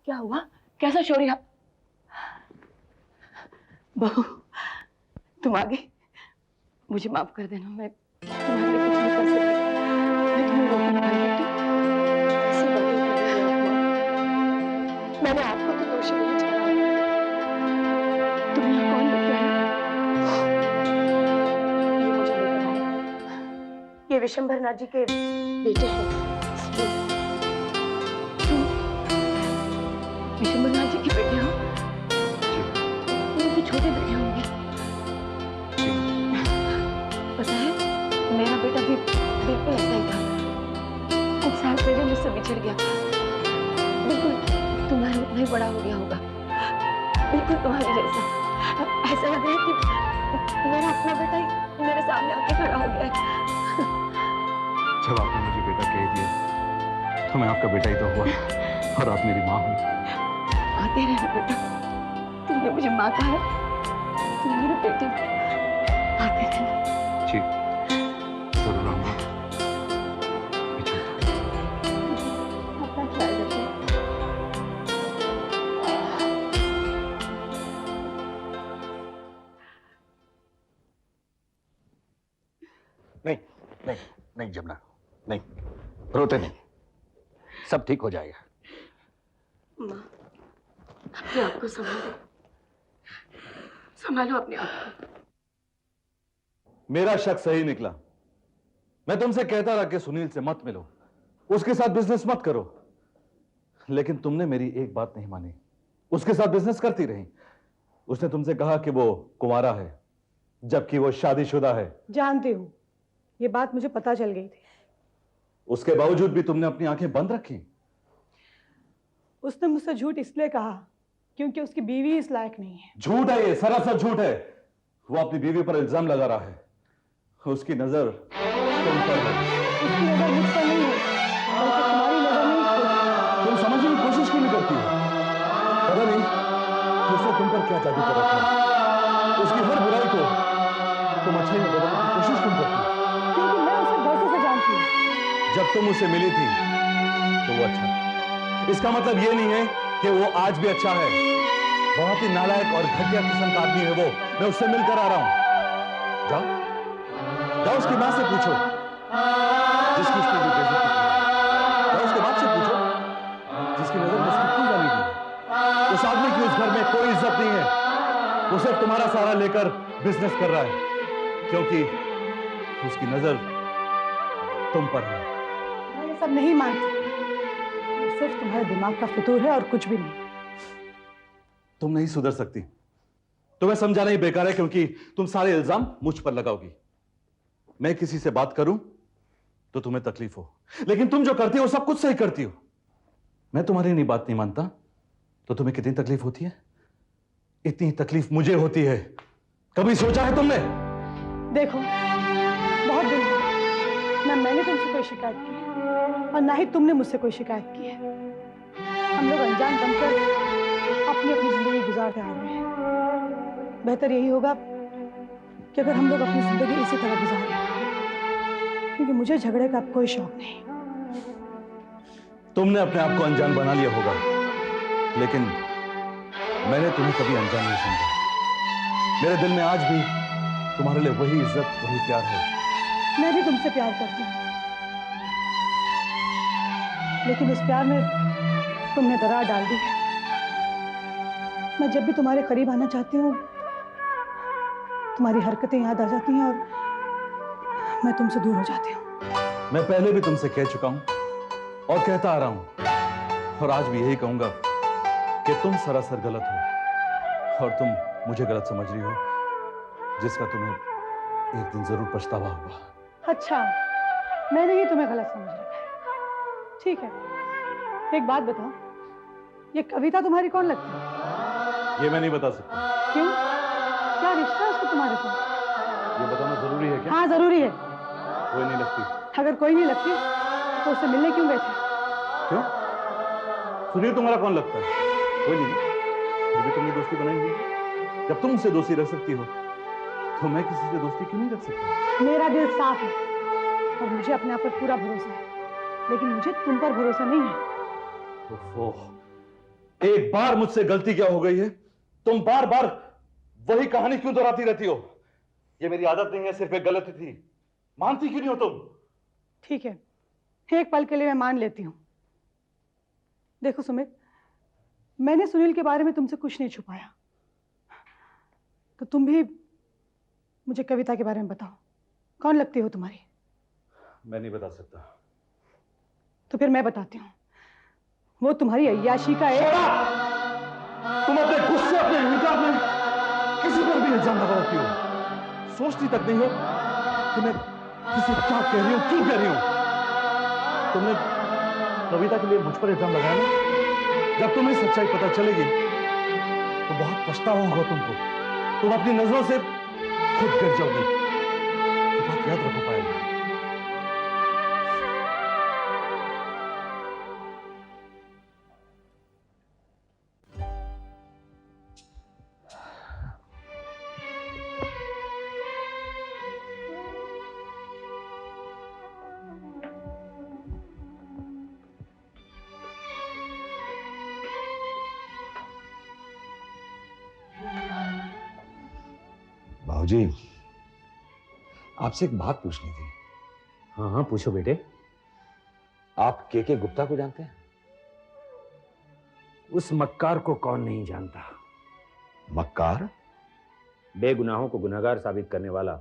क्या हुआ? कैसा शोर यहाँ? बहू, तुम आ गई। मुझे माफ कर देना, मैं तुम्हारे लिए कुछ नहीं कर सकती। मैं तुम्हें रोक नहीं पाई बेटी। कैसी बातें कर रही हो आप? मैंने आपको तो दोषी नहीं ठहराया। तुम यहाँ कौन लेके आए? ये मुझे लेकर आए। ये विशंभरनाथ जी के बेटे हैं। तुम विशंभरनाथ जी के बेटे हो? उनके छोटे बेटे होंगे। पता है, मेरा बेटा भी बिल्कुल ऐसा ही था। कुछ साल पहले मुझसे बिछड़ गया। बिल्कुल तुम्हारे उतना ही बड़ा हो गया होगा, बिल्कुल तुम्हारे जैसा। ऐसा लग रहा है कि मेरा अपना बेटा ही मेरे सामने आके खड़ा हो गया है। जब आपने मुझे बेटा कह दिया तो मैं आपका बेटा ही तो हुआ और आप मेरी माँ हुई। आते रहना बेटा, तुमने मुझे माँ कहा है, तुम मेरे बेटे आते रहना। जी जरूर आऊंगा। अपना ख्याल रखो। नहीं नहीं नहीं जमुना, नहीं, रोते नहीं, सब ठीक हो जाएगा। माँ, अपने आप को संभालो, संभालो अपने आप को। मेरा शक सही निकला। मैं तुमसे कहता रहा कि सुनील से मत मिलो, उसके साथ बिजनेस मत करो, लेकिन तुमने मेरी एक बात नहीं मानी। उसके साथ बिजनेस करती रही। उसने तुमसे कहा कि वो कुंवारा है, जबकि वो शादीशुदा है। जानती हूं, ये बात मुझे पता चल गई थी। उसके बावजूद भी तुमने अपनी आंखें बंद रखी। उसने मुझसे झूठ इसलिए कहा क्योंकि उसकी बीवी इस लायक नहीं है। झूठ है, ये सरासर झूठ है। वो अपनी बीवी पर इल्जाम लगा रहा है। उसकी नजर तुम पर है। उसकी नजर मुझ पर नहीं है, बल्कि तुम्हारी नजर में ही है। तुम समझने की कोशिश क्यों नहीं करती हो? पता नहीं उसने तुम पर क्या जादू कर रखा है। उसकी हर बुराई को तुम अच्छाई में बदलने की कोशिश क्यों करती हो? क्योंकि मैं उसे बरसों से जानती हूँ। जब तुम उससे मिली थी तो वो अच्छा था। इसका मतलब ये नहीं है कि वो आज भी अच्छा है। बहुत ही नालायक और घटिया किस्म का आदमी है वो। मैं उससे मिलकर आ रहा हूं। जाओ जाओ, उसकी मां से पूछो जिसकी उसने भी बेइज्जती की है। जाओ उसके बाप से पूछो जिसकी नजर में उसकी कोई वैल्यू नहीं है। उस आदमी की उस घर में कोई इज्जत नहीं है। वो सिर्फ तुम्हारा सहारा लेकर बिजनेस कर रहा है क्योंकि उसकी नजर तुम पर है। मैं ये सब नहीं मानती। ये सिर्फ तुम्हारे दिमाग का फितूर है और कुछ भी नहीं। तुम नहीं सुधर सकती। तुम्हें समझाना ही बेकार है क्योंकि तुम सारे इल्जाम मुझ पर लगाओगी। मैं किसी से बात करूं तो तुम्हें तकलीफ हो, लेकिन तुम जो करती हो सब कुछ सही करती हो। मैं तुम्हारी नहीं बात नहीं मानता तो तुम्हें कितनी तकलीफ होती है? इतनी तकलीफ मुझे होती है। कभी सोचा है तुमने? देखो, बहुत दिन हो गए ना मैंने तुमसे कोई शिकायत की है और ना ही तुमने मुझसे कोई शिकायत की है। हम लोग अनजान बनकर अपनी अपनी जिंदगी गुजारते आ रहे हैं। बेहतर यही होगा कि अगर हम लोग अपनी जिंदगी इसी तरह गुजारें, क्योंकि मुझे झगड़े का अब कोई शौक नहीं। तुमने अपने आप को अनजान बना लिया होगा, लेकिन मैंने तुम्हें कभी अनजान नहीं समझा। मेरे दिल में आज भी तुम्हारे लिए वही इज्जत, वही प्यार है। मैं भी तुमसे प्यार करती हूँ, लेकिन उस प्यार में तुमने दरार डाल दी है। मैं जब भी तुम्हारे करीब आना चाहती हूँ, तुम्हारी हरकतें याद आ जाती हैं और मैं तुमसे दूर हो जाती हूँ। मैं पहले भी तुमसे कह चुका हूं और कहता आ रहा हूं, और आज भी यही कहूंगा कि तुम सरासर गलत हो और तुम मुझे गलत समझ रही हो, जिसका तुम्हें एक दिन जरूर पछतावा होगा। अच्छा, मैंने ही तुम्हें गलत समझ रखा है। ठीक है, एक बात बताओ, ये कविता तुम्हारी कौन लगती है? ये मैं नहीं बता सकता। क्यों? क्या रिश्ता है उसका तुम्हारे साथ? ये बताना जरूरी है क्या? हाँ, जरूरी है। कोई नहीं लगती। अगर कोई नहीं लगती तो उससे मिलने क्यों गए थे? क्यों? सुनील तुम्हारा कौन लगता है? कोई नहीं। फिर भी तुमने दोस्ती बनाई हुई है। जब तुम उससे दोस्ती रख सकती हो तो मैं किसी से दोस्ती क्यों नहीं रख सकता? मेरा दिल साफ है और मुझे अपने आप पर पूरा भरोसा है, लेकिन मुझे तुम पर भरोसा नहीं है। ओहो, एक बार मुझसे गलती क्या हो गई है? तुम बार बार वही कहानी क्यों दोहराती रहती हो? ये मेरी आदत नहीं है, सिर्फ एक गलती थी। मानती क्यों नहीं हो तुम? ठीक है, एक पल के लिए मैं मान लेती हूं। देखो सुमित, मैंने सुनील के बारे में तुमसे कुछ नहीं छुपाया, तो तुम भी मुझे कविता के बारे में बताओ, कौन लगती हो तुम्हारी? मैं नहीं बता सकता। तो फिर मैं बताती हूँ, वो तुम्हारी अय्याशी का एक। तुम अपने गुस्से, अपने अहंकार में किसी पर भी इल्जाम लगाती हो। सोचती तक नहीं हो कि मैं किसे क्या कह रही हूं, क्यों कह रही हूं। तुमने कविता के लिए मुझ पर इल्जाम लगाया ना? जब तुम्हें सच्चाई पता चलेगी तो बहुत पछतावा होगा तुमको। तुम अपनी नजरों से खुद गिर जाओगी। ये बात याद रखो पायल। बाबूजी, आपसे एक बात पूछनी थी। हाँ हाँ पूछो बेटे। आप के गुप्ता को जानते हैं? उस मक्कार को कौन नहीं जानता। मक्कार? बेगुनाहों को गुनहगार साबित करने वाला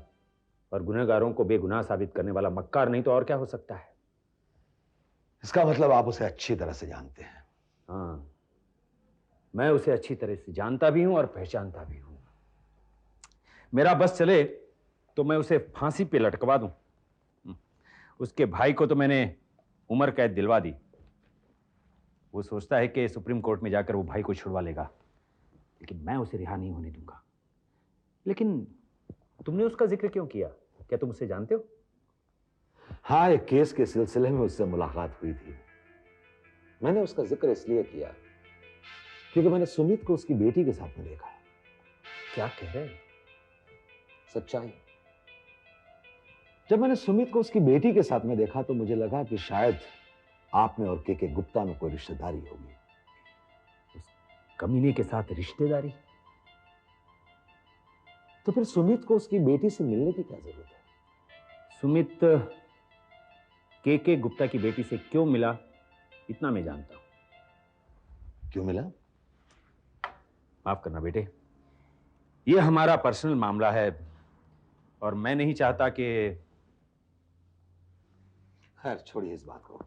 और गुनहगारों को बेगुनाह साबित करने वाला मक्कार नहीं तो और क्या हो सकता है। इसका मतलब आप उसे अच्छी तरह से जानते हैं। हाँ, मैं उसे अच्छी तरह से जानता भी हूं और पहचानता भी हूं। मेरा बस चले तो मैं उसे फांसी पे लटकवा दूं। उसके भाई को तो मैंने उम्र कैद दिलवा दी। वो सोचता है कि सुप्रीम कोर्ट में जाकर वो भाई को छुड़वा लेगा, लेकिन मैं उसे रिहा नहीं होने दूंगा। लेकिन तुमने उसका जिक्र क्यों किया? क्या तुम उसे जानते हो? हाँ, एक केस के सिलसिले में उससे मुलाकात हुई थी। मैंने उसका जिक्र इसलिए किया क्योंकि मैंने सुमित को उसकी बेटी के साथ में देखा। क्या कह रहे हैं? सच्चाई। जब मैंने सुमित को उसकी बेटी के साथ में देखा तो मुझे लगा कि शायद आप में और के गुप्ता में कोई रिश्तेदारी होगी। उस कमीने के साथ रिश्तेदारी? तो फिर सुमित को उसकी बेटी से मिलने की क्या जरूरत है? सुमित के गुप्ता की बेटी से क्यों मिला, इतना मैं जानता हूं। क्यों मिला? माफ करना बेटे, यह हमारा पर्सनल मामला है और मैं नहीं चाहता कि। खैर छोड़िए इस बात को।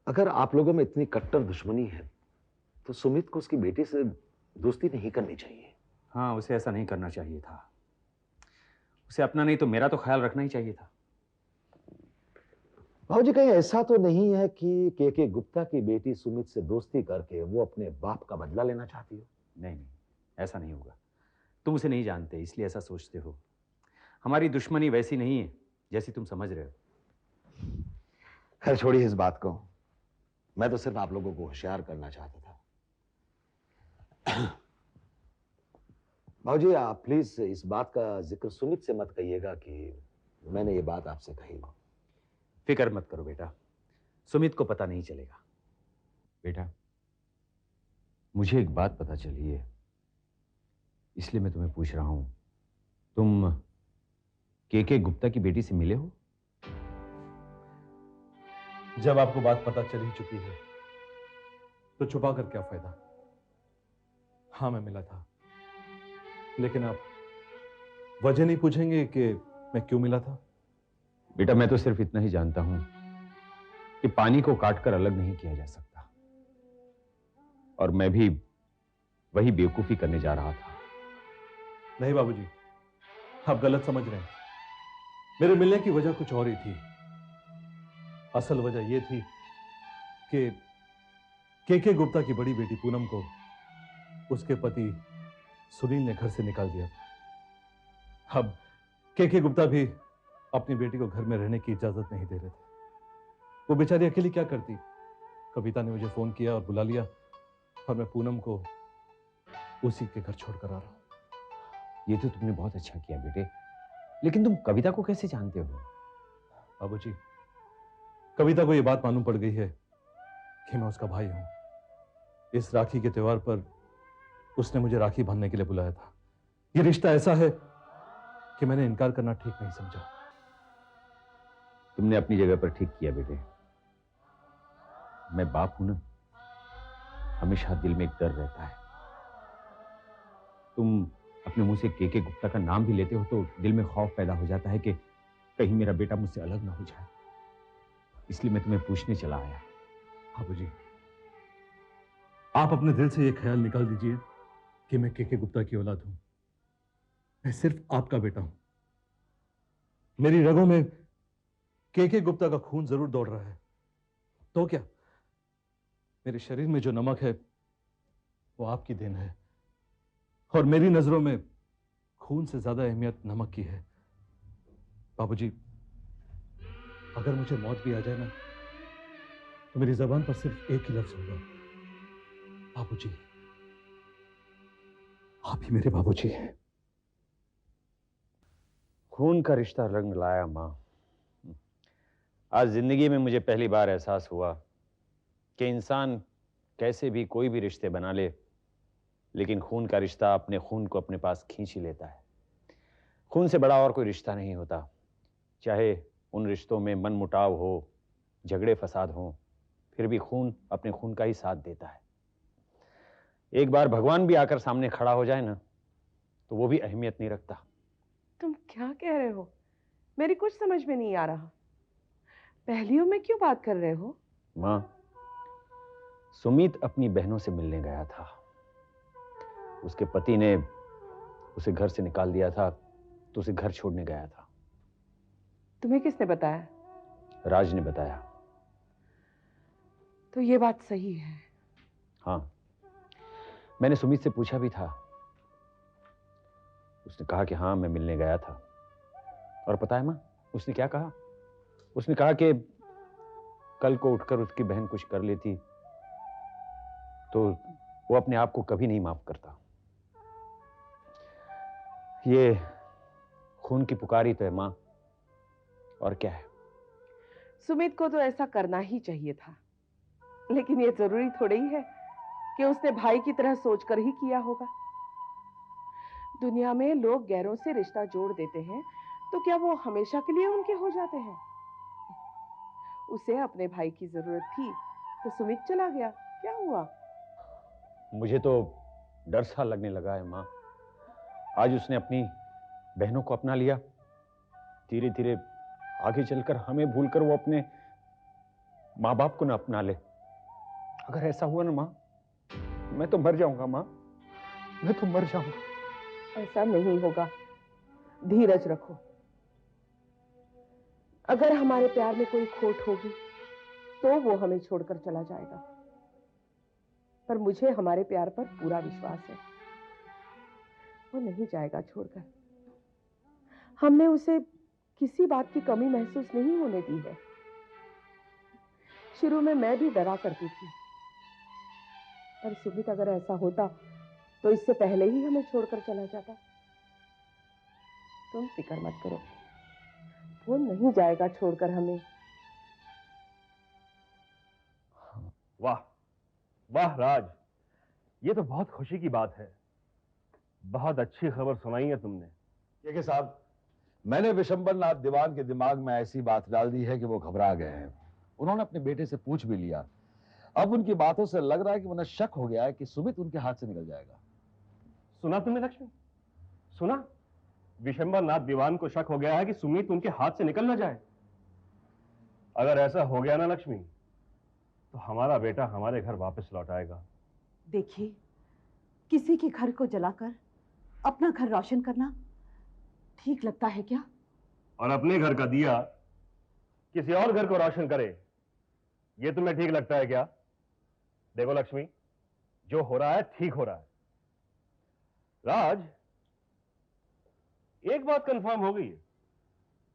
अगर आप लोगों में इतनी कट्टर दुश्मनी है तो सुमित को उसकी बेटी से दोस्ती नहीं करनी चाहिए। हाँ, उसे ऐसा नहीं करना चाहिए था। उसे अपना नहीं तो मेरा तो ख्याल रखना ही चाहिए था। भाजी, कहीं ऐसा तो नहीं है कि के गुप्ता की बेटी सुमित से दोस्ती करके वो अपने बाप का बदला लेना चाहती हो? नहीं नहीं, ऐसा नहीं होगा। तुम उसे नहीं जानते इसलिए ऐसा सोचते हो। हमारी दुश्मनी वैसी नहीं है जैसी तुम समझ रहे हो। खैर छोड़िए इस बात को। मैं तो सिर्फ आप लोगों को होशियार करना चाहता था। भाजी, आप प्लीज इस बात का जिक्र सुमित से मत कहिएगा कि मैंने ये बात आपसे कही। फिक्र मत करो बेटा, सुमित को पता नहीं चलेगा। बेटा, मुझे एक बात पता चली है, इसलिए मैं तुम्हें पूछ रहा हूं। तुम के गुप्ता की बेटी से मिले हो? जब आपको बात पता चल ही चुकी है तो छुपा कर क्या फायदा। हाँ, मैं मिला था, लेकिन आप वजह नहीं पूछेंगे कि मैं क्यों मिला था? बेटा, मैं तो सिर्फ इतना ही जानता हूं कि पानी को काटकर अलग नहीं किया जा सकता, और मैं भी वही बेवकूफी करने जा रहा था। नहीं बाबूजी, आप गलत समझ रहे हैं। मेरे मिलने की वजह कुछ और ही थी। असल वजह यह थी कि के गुप्ता की बड़ी बेटी पूनम को उसके पति सुनील ने घर से निकाल दिया था। अब के गुप्ता भी अपनी बेटी को घर में रहने की इजाजत नहीं दे रहे थे। वो बेचारी अकेली क्या करती। कविता ने मुझे फोन किया और बुला लिया और मैं पूनम को उसी के घर छोड़कर आ रहा हूं। ये तो तुमने बहुत अच्छा किया बेटे, लेकिन तुम कविता को कैसे जानते हो? बाबूजी, कविता को यह बात मालूम पड़ गई है कि मैं उसका भाई हूं। इस राखी के त्योहार पर उसने मुझे राखी बांधने के लिए बुलाया था। ये रिश्ता ऐसा है कि मैंने इनकार करना ठीक नहीं समझा। तुमने अपनी जगह पर ठीक किया बेटे। मैं बाप हूं ना, हमेशा दिल में एक डर रहता है। तुम अपने मुंह से के गुप्ता का नाम भी लेते हो तो दिल में खौफ पैदा हो जाता है कि कहीं मेरा बेटा मुझसे अलग ना हो जाए। इसलिए मैं तुम्हें पूछने चला आया। बाबूजी, आप अपने दिल से यह ख्याल निकाल दीजिए कि मैं के गुप्ता की औलाद हूं। मैं सिर्फ आपका बेटा हूं। मेरी रगों में के गुप्ता का खून जरूर दौड़ रहा है, तो क्या मेरे शरीर में जो नमक है वो आपकी देन है, और मेरी नजरों में खून से ज्यादा अहमियत नमक की है। बाबूजी, अगर मुझे मौत भी आ जाए ना, तो मेरी जबान पर सिर्फ एक ही लफ्ज होगा, बाबूजी। आप ही मेरे बाबूजी हैं। खून का रिश्ता रंग लाया मां। आज जिंदगी में मुझे पहली बार एहसास हुआ कि इंसान कैसे भी कोई भी रिश्ते बना ले, लेकिन खून का रिश्ता अपने खून को अपने पास खींच ही लेता है। खून से बड़ा और कोई रिश्ता नहीं होता। चाहे उन रिश्तों में मनमुटाव हो, झगड़े फसाद हो, फिर भी खून अपने खून का ही साथ देता है। एक बार भगवान भी आकर सामने खड़ा हो जाए ना, तो वो भी अहमियत नहीं रखता। तुम क्या कह रहे हो? मेरी कुछ समझ में नहीं आ रहा। पहेलियों में क्यों बात कर रहे हो? मां, सुमित अपनी बहनों से मिलने गया था। उसके पति ने उसे घर से निकाल दिया था, तो उसे घर छोड़ने गया था। तुम्हें किसने बताया? राज ने बताया। तो ये बात सही है? हाँ, मैंने सुमित से पूछा भी था। उसने कहा कि हाँ, मैं मिलने गया था। और पता है मां, उसने क्या कहा? उसने कहा कि कल को उठकर उसकी बहन कुछ कर लेती तो वो अपने आप को कभी नहीं माफ करता। ये खून की पुकारी तो है मां, और क्या है। सुमित को तो ऐसा करना ही चाहिए था, लेकिन ये जरूरी थोड़ी ही है कि उसने भाई की तरह सोचकर ही किया होगा। दुनिया में लोग गैरों से रिश्ता जोड़ देते हैं, तो क्या वो हमेशा के लिए उनके हो जाते हैं? उसे अपने भाई की जरूरत थी तो सुमित चला गया, क्या हुआ? मुझे तो डर सा लगने लगा है मां। आज उसने अपनी बहनों को अपना लिया, धीरे धीरे आगे चलकर हमें भूलकर वो अपने माँ बाप को ना अपना ले। अगर ऐसा हुआ ना मां, मैं तो मर जाऊंगा मां, मैं तो मर जाऊंगा। ऐसा नहीं होगा, धीरज रखो। अगर हमारे प्यार में कोई खोट होगी तो वो हमें छोड़कर चला जाएगा, पर मुझे हमारे प्यार पर पूरा विश्वास है। वो नहीं जाएगा छोड़कर। हमने उसे किसी बात की कमी महसूस नहीं होने दी है। शुरू में मैं भी डरा करती थी, पर सुमित अगर ऐसा होता तो इससे पहले ही हमें छोड़कर चला जाता। तुम फिक्र मत करो, वो नहीं जाएगा छोड़कर हमें। वाह वाह राज, ये तो बहुत खुशी की बात है। बहुत अच्छी खबर सुनाई है तुमने। के साहब, मैंने विशंबर नाथ दीवान के दिमाग में ऐसी बात डाल दी है कि वो घबरा गए हैं। उन्होंने अपने बेटे से पूछ भी लिया। अब उनकी बातों से लग रहा है कि उन्हें शक हो गया है कि सुमित उनके हाथ से निकल जाएगा। सुना तुमने लक्ष्मी? सुना? विशंबर नाथ दीवान को शक हो गया है कि सुमित उनके हाथ से निकल ना जाए। अगर ऐसा हो गया ना लक्ष्मी, तो हमारा बेटा हमारे घर वापस लौट आएगा। देखिए, किसी के घर को जलाकर अपना घर रोशन करना ठीक लगता है क्या? और अपने घर का दिया किसी और घर को रोशन करे, ये तुम्हें ठीक लगता है क्या? देखो लक्ष्मी, जो हो रहा है ठीक हो रहा है। राज, एक बात कंफर्म हो गई है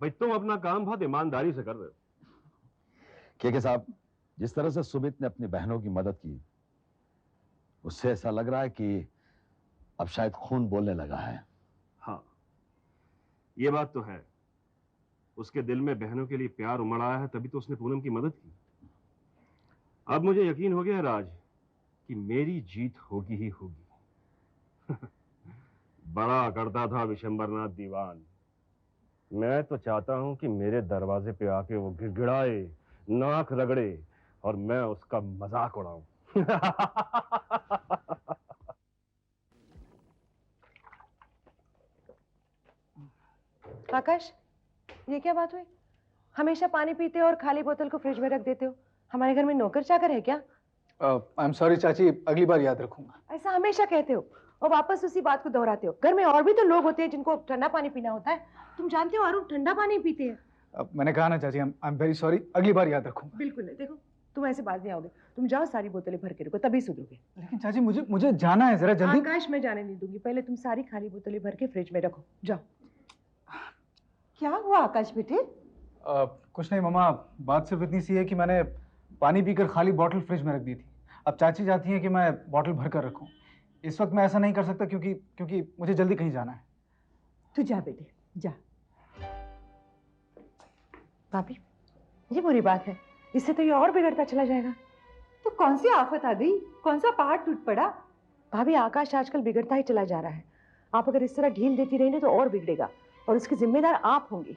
भाई, तुम अपना काम बहुत ईमानदारी से कर रहे हो। के साहब, जिस तरह से सुमित ने अपनी बहनों की मदद की, उससे ऐसा लग रहा है कि अब शायद खून बोलने लगा है। हाँ, ये बात तो है। उसके दिल में बहनों के लिए प्यार उमड़ आया है, तभी तो उसने पूनम की मदद की। अब मुझे यकीन हो गया राज कि मेरी जीत होगी ही होगी। बड़ा करता था विशंबरनाथ दीवान। मैं तो चाहता हूं कि मेरे दरवाजे पे आके वो गिड़गिड़ाए, नाक रगड़े और मैं उसका मजाक उड़ाऊं। आकाश, ये क्या बात हुई? हमेशा पानी पीते हो और खाली बोतल को फ्रिज में रख देते हो। हमारे घर में नौकर चाकर है क्या? आई एम सॉरी चाची, अगली बार याद रखूंगा। ऐसा हमेशा कहते हो और वापस उसी बात को दोहराते हो। घर में और भी तो लोग होते हैं जिनको ठंडा पानी पीना होता है। तुम जानते हो अरुण ठंडा पानी पीते हैं। मैंने कहा ना चाची, आई एम वेरी सॉरी, अगली बार याद रखूंगा। बिल्कुल नहीं। देखो, तुम ऐसे बात नहीं आओगे। तुम जाओ, सारी बोतलें भर के रखो, तभी सुधरोगे। लेकिन चाची मुझे जाना है, जरा जल्दी। आकाश, मैं जाने नहीं दूंगी। पहले तुम सारी खाली बोतलें भर के फ्रिज में रखो, जाओ। क्या हुआ आकाश बेटे? कुछ नहीं मम्मा, बात सिर्फ इतनी सी है कि मैंने पानी पीकर खाली बॉटल फ्रिज में रख दी थी। अब चाची चाहती हैं कि मैं बॉटल भर कर रखूं। इस वक्त मैं ऐसा नहीं कर सकता क्योंकि मुझे जल्दी कहीं जाना है। तू जा बेटे, जा। भाभी, ये बुरी बात है। इससे तो ये और बिगड़ता चला जाएगा। तो कौन सी आफत आ गई? कौन सा पहाड़ टूट पड़ा? भाभी, आकाश आजकल बिगड़ता ही चला जा रहा है। आप अगर इस तरह ढील देती रही ना तो और बिगड़ेगा, और उसके जिम्मेदार आप होंगी।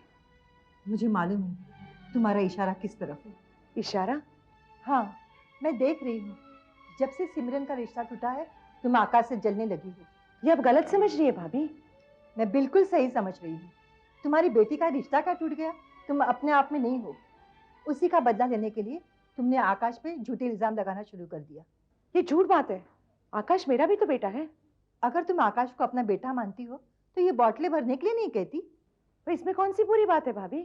मुझे मालूम है तुम्हारा इशारा किस तरफ है। इशारा? हाँ, मैं देख रही हूँ। जब से सिमरन का रिश्ता टूटा है तुम आकाश से जलने लगी हो। ये आप गलत समझ रही है भाभी। मैं बिल्कुल सही समझ रही हूँ। तुम्हारी बेटी का रिश्ता क्या टूट गया? तुम अपने आप में नहीं हो। उसी का बदला लेने के लिए तुमने आकाश पे झूठे इल्जाम लगाना शुरू कर दिया। ये झूठ बात है। आकाश मेरा भी तो बेटा है। अगर तुम आकाश को अपना बेटा मानती हो तो ये बोतलें भरने के लिए नहीं कहती। तो इसमें कौन सी बुरी बात है भाभी?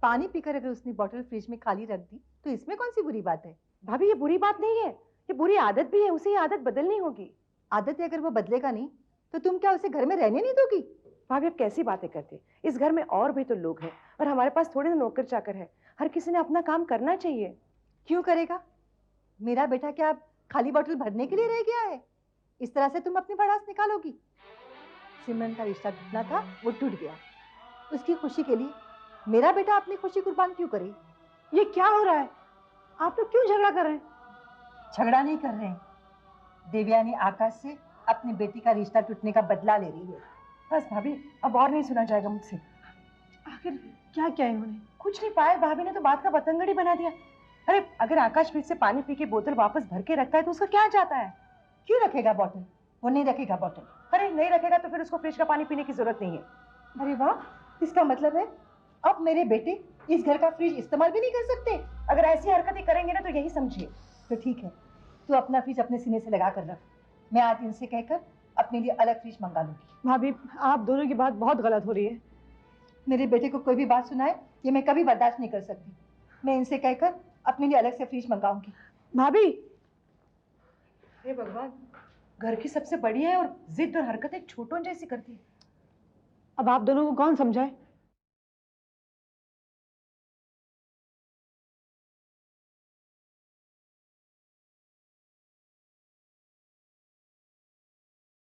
पानी पीकर अगर उसने बोतल फ्रिज में खाली रख दी तो इसमें कौन सी बुरी बात है? भाभी, ये बुरी बात नहीं है, ये बुरी आदत भी है। उसे ये आदत बदलनी होगी। आदत है, अगर वो बदलेगा नहीं तो तुम क्या उसे घर में रहने नहीं दोगी? भाभी, अब कैसी बातें करते? इस घर में और भी तो लोग हैं और हमारे पास थोड़े नौकर चाकर है। हर किसी ने अपना काम करना चाहिए। क्यों करेगा? मेरा बेटा क्या अब खाली बोतल भरने के लिए रह गया है? इस तरह से तुम अपनी भड़ास निकालोगी? सिमरन का रिश्ता टूटना था, वो टूट गया। उसकी खुशी के लिए मेरा बेटा अपनी खुशी कुर्बान क्यों करे? ये क्या हो रहा है? आप लोग क्यों झगड़ा कर रहे हैं? झगड़ा नहीं कर रहे हैं। देवयानी आकाश से अपनी बेटी का रिश्ता टूटने का बदला ले रही है। बस भाभी, अब और नहीं सुना जाएगा मुझसे। आखिर क्या किया इन्होंने? कुछ नहीं, पायल भाभी ने तो बात का बतंगड़ी बना दिया। अरे, अगर आकाश फ्रिज से पानी पी के बोतल वापस भर के रखता है तो उसका क्या जाता है? क्यों रखेगा बोतल? वो नहीं रखेगा बोतल। अरे, नहीं रखेगा तो फिर उसको फ्रिज का पानी पीने की जरूरत नहीं है। अरे वाह, इसका मतलब है अब मेरे बेटे इस घर का फ्रिज इस्तेमाल भी नहीं कर सकते। अगर ऐसी हरकतें करेंगे ना तो यही समझिए। तो ठीक है, तू अपना फ्रिज अपने सीने से लगा कर रख। मैं आज इनसे कहकर अपने लिए अलग फ्रिज मंगा लूंगी। भाभी, आप दोनों की बात बहुत गलत हो रही है। मेरे बेटे को कोई भी बात सुनाए ये मैं कभी बर्दाश्त नहीं कर सकती। मैं इनसे कहकर अपने लिए अलग से फ्रिज मंगाऊंगी। भाभी, हे भगवान, घर की सबसे बड़ी है और जिद और हरकतें छोटों जैसी करती है। अब आप दोनों को कौन समझाए?